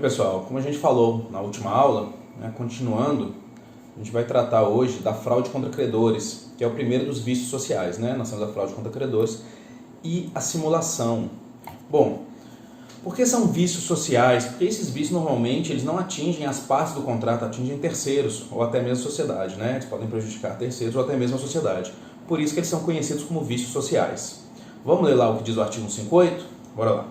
Pessoal, como a gente falou na última aula, continuando, a gente vai tratar hoje da fraude contra credores, que é o primeiro dos vícios sociais, né? Nós temos a fraude contra credores e a simulação. Bom, por que são vícios sociais? Porque esses vícios normalmente eles não atingem as partes do contrato, atingem terceiros ou até mesmo a sociedade, né? Eles podem prejudicar terceiros ou até mesmo a sociedade. Por isso que eles são conhecidos como vícios sociais. Vamos ler lá o que diz o artigo 158? Bora lá.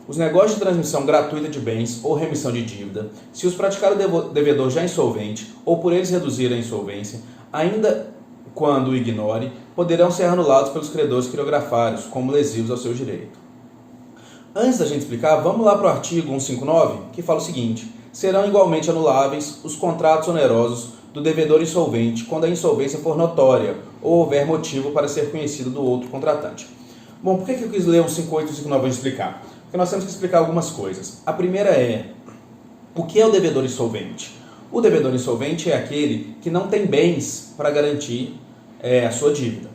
Os negócios de transmissão gratuita de bens ou remissão de dívida, se os praticar o devedor já insolvente ou por eles reduzir a insolvência, ainda quando o ignore, poderão ser anulados pelos credores quirografários, como lesivos ao seu direito. Antes da gente explicar, vamos lá para o artigo 159, que fala o seguinte: serão igualmente anuláveis os contratos onerosos do devedor insolvente quando a insolvência for notória ou houver motivo para ser conhecido do outro contratante. Bom, por que eu quis ler o 158 e o 159 para explicar? Porque nós temos que explicar algumas coisas. A primeira é, o que é o devedor insolvente? O devedor insolvente é aquele que não tem bens para garantir a sua dívida.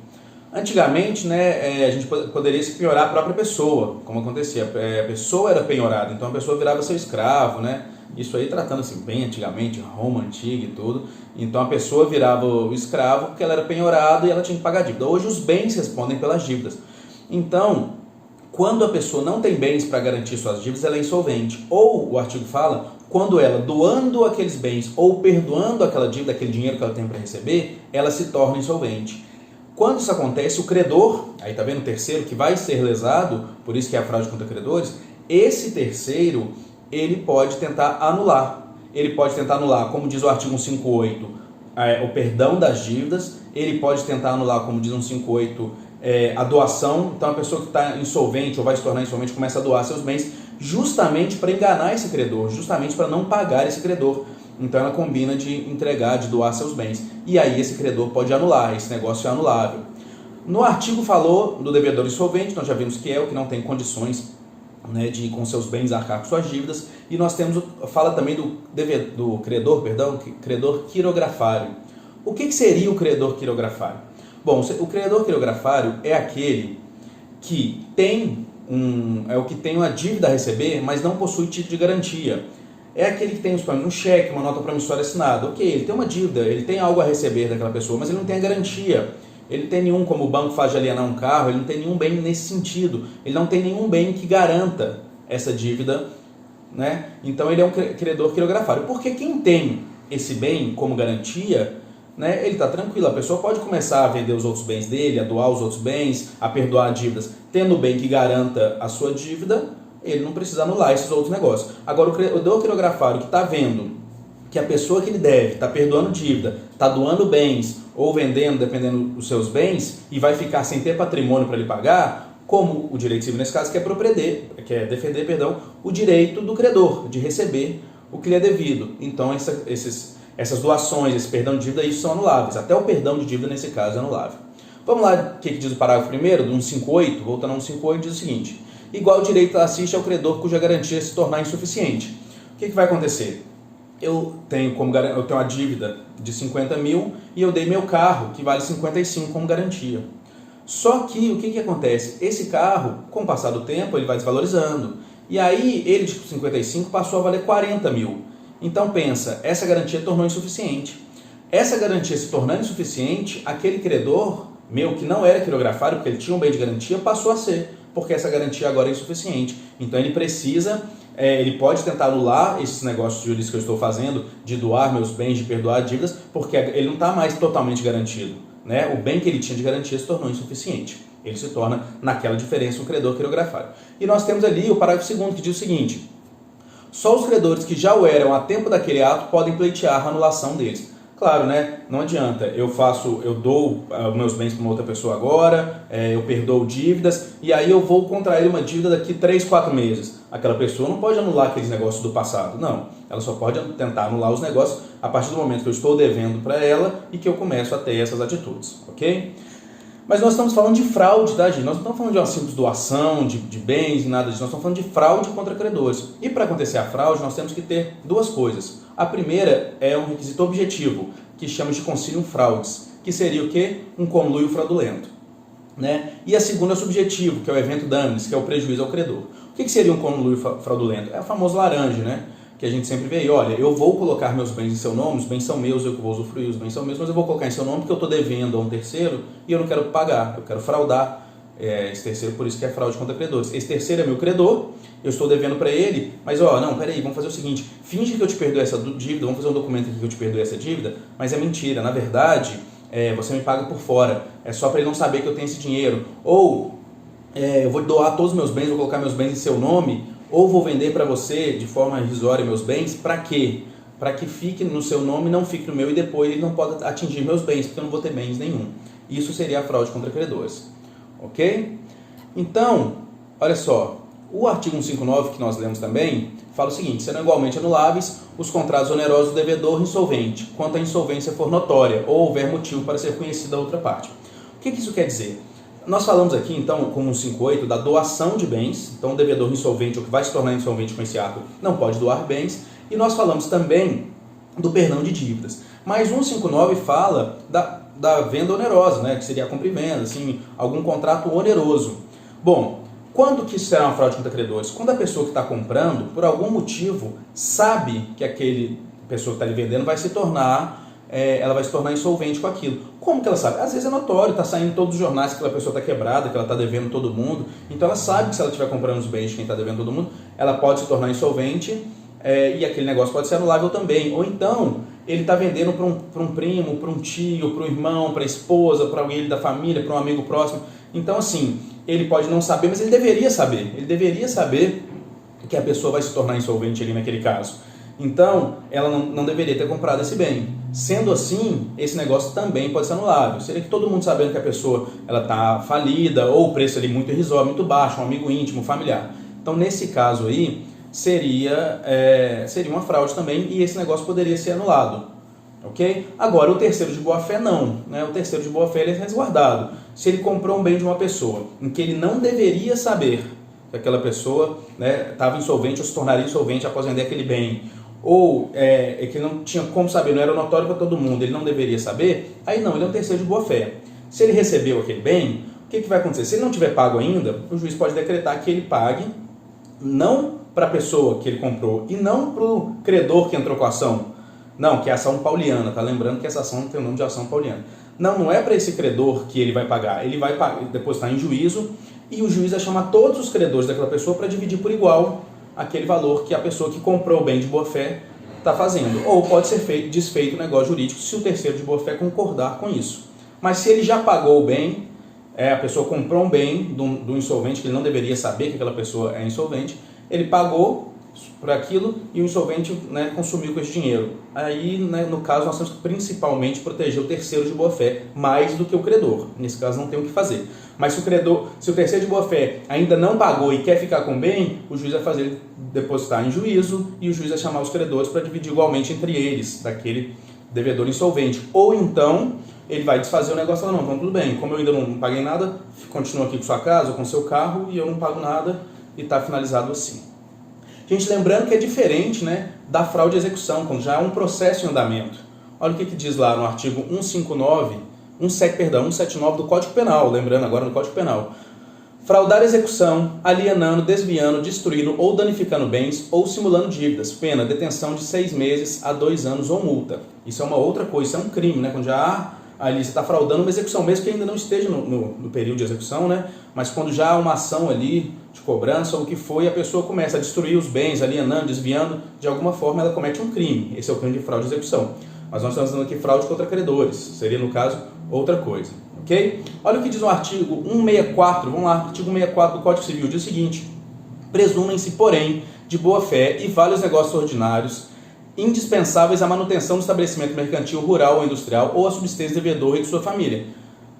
Antigamente, a gente poderia se penhorar a própria pessoa, como acontecia. A pessoa era penhorada, então a pessoa virava seu escravo, né? Isso aí tratando assim bem antigamente, Roma antiga e tudo. Então a pessoa virava o escravo porque ela era penhorada e ela tinha que pagar a dívida. Hoje os bens respondem pelas dívidas. Então, quando a pessoa não tem bens para garantir suas dívidas, ela é insolvente. Ou, o artigo fala, quando ela, doando aqueles bens ou perdoando aquela dívida, aquele dinheiro que ela tem para receber, ela se torna insolvente. Quando isso acontece, o credor, aí está vendo o terceiro que vai ser lesado, por isso que é a fraude contra credores, esse terceiro, ele pode tentar anular. Ele pode tentar anular, como diz o artigo 158, o perdão das dívidas. Ele pode tentar anular, como diz o 158, a doação. Então a pessoa que está insolvente ou vai se tornar insolvente começa a doar seus bens justamente para enganar esse credor, justamente para não pagar esse credor. Então ela combina de entregar, de doar seus bens. E aí esse credor pode anular, esse negócio é anulável. No artigo falou do devedor insolvente, nós já vimos que é o que não tem condições de com seus bens arcar com suas dívidas. E nós temos, fala também do credor quirografário. O que seria o credor quirografário? Bom, o credor quirografário é aquele que tem uma dívida a receber, mas não possui título de garantia. É aquele que tem um cheque, uma nota promissória assinada. Ok, ele tem uma dívida, ele tem algo a receber daquela pessoa, mas ele não tem a garantia. Ele não tem nenhum, como o banco faz de alienar um carro, ele não tem nenhum bem nesse sentido. Ele não tem nenhum bem que garanta essa dívida, né? Então ele é um credor quirografário. Porque quem tem esse bem como garantia, ele está tranquilo. A pessoa pode começar a vender os outros bens dele, a doar os outros bens, a perdoar dívidas, tendo bem que garanta a sua dívida, ele não precisa anular esses outros negócios. Agora, o credor quirografário que está vendo que a pessoa que ele deve está perdoando dívida, está doando bens ou vendendo, dependendo dos seus bens, e vai ficar sem ter patrimônio para ele pagar, como o direito civil nesse caso quer defender o direito do credor de receber o que lhe é devido. Então, essas doações, esse perdão de dívida, isso são anuláveis. Até o perdão de dívida, nesse caso, é anulável. Vamos lá, o que diz o parágrafo 1º, do 158, voltando ao 158, diz o seguinte: igual direito assiste ao credor cuja garantia se tornar insuficiente. O que vai acontecer? Eu tenho uma dívida de 50 mil e eu dei meu carro, que vale 55 como garantia. Só que o que acontece? Esse carro, com o passar do tempo, ele vai desvalorizando. E aí, ele de 55 passou a valer 40 mil. Então pensa, essa garantia tornou insuficiente. Essa garantia se tornando insuficiente, aquele credor meu, que não era quirografário, porque ele tinha um bem de garantia, passou a ser, porque essa garantia agora é insuficiente. Então ele precisa, ele pode tentar anular esses negócios jurídicos que eu estou fazendo, de doar meus bens, de perdoar dívidas, porque ele não está mais totalmente garantido. O bem que ele tinha de garantia se tornou insuficiente. Ele se torna, naquela diferença, um credor quirografário. E nós temos ali o parágrafo 2º, que diz o seguinte: só os credores que já o eram a tempo daquele ato podem pleitear a anulação deles. Claro, não adianta, eu dou meus bens para uma outra pessoa agora, eu perdoo dívidas, e aí eu vou contrair uma dívida daqui 3, 4 meses. Aquela pessoa não pode anular aqueles negócios do passado, não. Ela só pode tentar anular os negócios a partir do momento que eu estou devendo para ela e que eu começo a ter essas atitudes, ok? Mas nós estamos falando de fraude, tá, gente? Nós não estamos falando de uma simples doação de bens, nada disso. Nós estamos falando de fraude contra credores. E para acontecer a fraude, nós temos que ter duas coisas. A primeira é um requisito objetivo, que chama de concilium fraudes, que seria o quê? Um conluio fraudulento. E a segunda é o subjetivo, que é o evento damnis, que é o prejuízo ao credor. O que seria um conluio fraudulento? É o famoso laranja, né? Que a gente sempre vê aí, olha, eu vou colocar meus bens em seu nome, os bens são meus, eu que vou usufruir, os bens são meus, mas eu vou colocar em seu nome porque eu estou devendo a um terceiro e eu não quero pagar, eu quero fraudar esse terceiro, por isso que é fraude contra credores. Esse terceiro é meu credor, eu estou devendo para ele, mas não, peraí, vamos fazer o seguinte, finge que eu te perdoo essa dívida, vamos fazer um documento aqui que eu te perdoo essa dívida, mas é mentira, na verdade, você me paga por fora, é só para ele não saber que eu tenho esse dinheiro, ou eu vou doar todos os meus bens, vou colocar meus bens em seu nome, ou vou vender para você de forma irrisória meus bens, para quê? Para que fique no seu nome, não fique no meu e depois ele não pode atingir meus bens, porque eu não vou ter bens nenhum. Isso seria a fraude contra credores. Ok? Então, olha só, o artigo 159 que nós lemos também, fala o seguinte, serão igualmente anuláveis os contratos onerosos do devedor insolvente, quanto a insolvência for notória, ou houver motivo para ser conhecida a outra parte. O que isso quer dizer? Nós falamos aqui, então, como 158, da doação de bens. Então, o devedor insolvente, ou que vai se tornar insolvente com esse ato, não pode doar bens. E nós falamos também do perdão de dívidas. Mas 159 fala da venda onerosa, né, que seria a compra e venda, assim, algum contrato oneroso. Bom, quando que será uma fraude contra credores? Quando a pessoa que está comprando, por algum motivo, sabe que aquele pessoa que está lhe vendendo vai se tornar... ela vai se tornar insolvente com aquilo. Como que ela sabe? Às vezes é notório, está saindo em todos os jornais que aquela pessoa está quebrada, que ela está devendo todo mundo. Então ela sabe que se ela estiver comprando os bens de quem está devendo todo mundo, ela pode se tornar insolvente e aquele negócio pode ser anulável também. Ou então, ele está vendendo para um primo, para um tio, para um irmão, para a esposa, para alguém da família, para um amigo próximo. Então assim, ele pode não saber, mas ele deveria saber. Ele deveria saber que a pessoa vai se tornar insolvente ali naquele caso. Então, ela não deveria ter comprado esse bem. Sendo assim, esse negócio também pode ser anulável. Seria que todo mundo sabendo que a pessoa está falida, ou o preço ali muito irrisório, muito baixo, um amigo íntimo, familiar. Então, nesse caso aí, seria uma fraude também e esse negócio poderia ser anulado. Ok? Agora, o terceiro de boa-fé não. Né? O terceiro de boa-fé ele é resguardado. Se ele comprou um bem de uma pessoa em que ele não deveria saber que aquela pessoa estava insolvente ou se tornaria insolvente após vender aquele bem, ou que não tinha como saber, não era notório para todo mundo, ele não deveria saber, aí não, ele é um terceiro de boa-fé. Se ele recebeu aquele bem, o que vai acontecer? Se ele não tiver pago ainda, o juiz pode decretar que ele pague, não para a pessoa que ele comprou e não para o credor que entrou com a ação. Não, que é a ação pauliana, tá? Lembrando que essa ação tem o nome de ação pauliana. Não é para esse credor que ele vai pagar, ele vai depositar em juízo e o juiz vai chamar todos os credores daquela pessoa para dividir por igual aquele valor que a pessoa que comprou o bem de boa-fé está fazendo. Ou pode ser desfeito o negócio jurídico se o terceiro de boa-fé concordar com isso. Mas se ele já pagou o bem, a pessoa comprou um bem do insolvente, que ele não deveria saber que aquela pessoa é insolvente, ele pagou por aquilo e o insolvente consumiu com esse dinheiro. Aí, no caso, nós temos que principalmente proteger o terceiro de boa-fé mais do que o credor. Nesse caso, não tem o que fazer. Mas se o terceiro de boa-fé ainda não pagou e quer ficar com o bem, o juiz vai fazer ele depositar em juízo e o juiz vai chamar os credores para dividir igualmente entre eles, daquele devedor insolvente. Ou então, ele vai desfazer o negócio e falar, não, então tudo bem, como eu ainda não paguei nada, continua aqui com sua casa, com seu carro, e eu não pago nada, e está finalizado assim. Gente, lembrando que é diferente da fraude de execução, quando já é um processo em andamento. Olha o que diz lá no artigo 179 do Código Penal, lembrando agora do Código Penal. Fraudar a execução, alienando, desviando, destruindo ou danificando bens ou simulando dívidas. Pena, detenção de 6 meses a 2 anos ou multa. Isso é uma outra coisa, isso é um crime, quando já ali você está fraudando uma execução, mesmo que ainda não esteja no período de execução, mas quando já há uma ação ali de cobrança ou o que foi, a pessoa começa a destruir os bens, alienando, desviando, de alguma forma ela comete um crime. Esse é o crime de fraude de execução. Mas nós estamos falando aqui fraude contra credores, seria no caso outra coisa. Ok? Olha o que diz no artigo 164, vamos lá, artigo 164 do Código Civil, diz o seguinte: presumem-se, porém, de boa-fé e vários negócios ordinários, indispensáveis à manutenção do estabelecimento mercantil, rural ou industrial ou à subsistência do devedor e de sua família.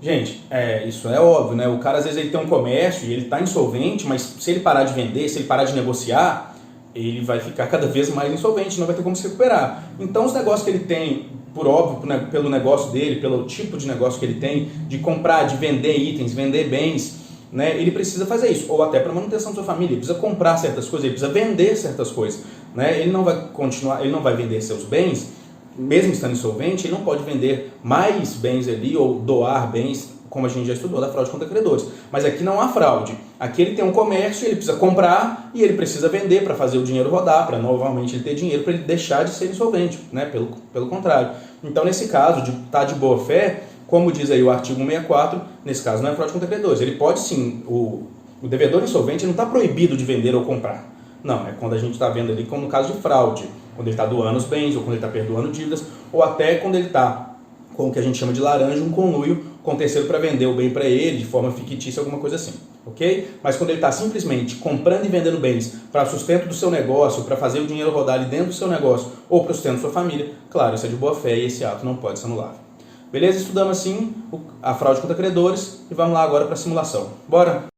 Gente, isso é óbvio, O cara às vezes ele tem um comércio e ele está insolvente, mas se ele parar de vender, se ele parar de negociar, ele vai ficar cada vez mais insolvente, não vai ter como se recuperar. Então os negócios que ele tem, por óbvio, pelo negócio dele, pelo tipo de negócio que ele tem, de comprar, de vender itens, vender bens, ele precisa fazer isso, ou até para manutenção da sua família, ele precisa comprar certas coisas, ele precisa vender certas coisas, Ele não vai continuar, ele não vai vender seus bens, mesmo estando insolvente, ele não pode vender mais bens ali ou doar bens como a gente já estudou, da fraude contra credores. Mas aqui não há fraude. Aqui ele tem um comércio, ele precisa comprar e ele precisa vender para fazer o dinheiro rodar, para novamente ele ter dinheiro, para ele deixar de ser insolvente, né? Pelo contrário. Então, nesse caso, de estar de boa fé, como diz aí o artigo 164, nesse caso não é fraude contra credores. Ele pode sim, o devedor insolvente não está proibido de vender ou comprar. Não, é quando a gente está vendo ali, como no caso de fraude, quando ele está doando os bens, ou quando ele está perdoando dívidas, ou até quando ele está com o que a gente chama de laranja, um conluio com o terceiro para vender o bem para ele, de forma fictícia, alguma coisa assim, ok? Mas quando ele está simplesmente comprando e vendendo bens para sustento do seu negócio, para fazer o dinheiro rodar ali dentro do seu negócio, ou para o sustento da sua família, claro, isso é de boa fé e esse ato não pode ser anulável. Beleza? Estudamos assim a fraude contra credores e vamos lá agora para a simulação. Bora?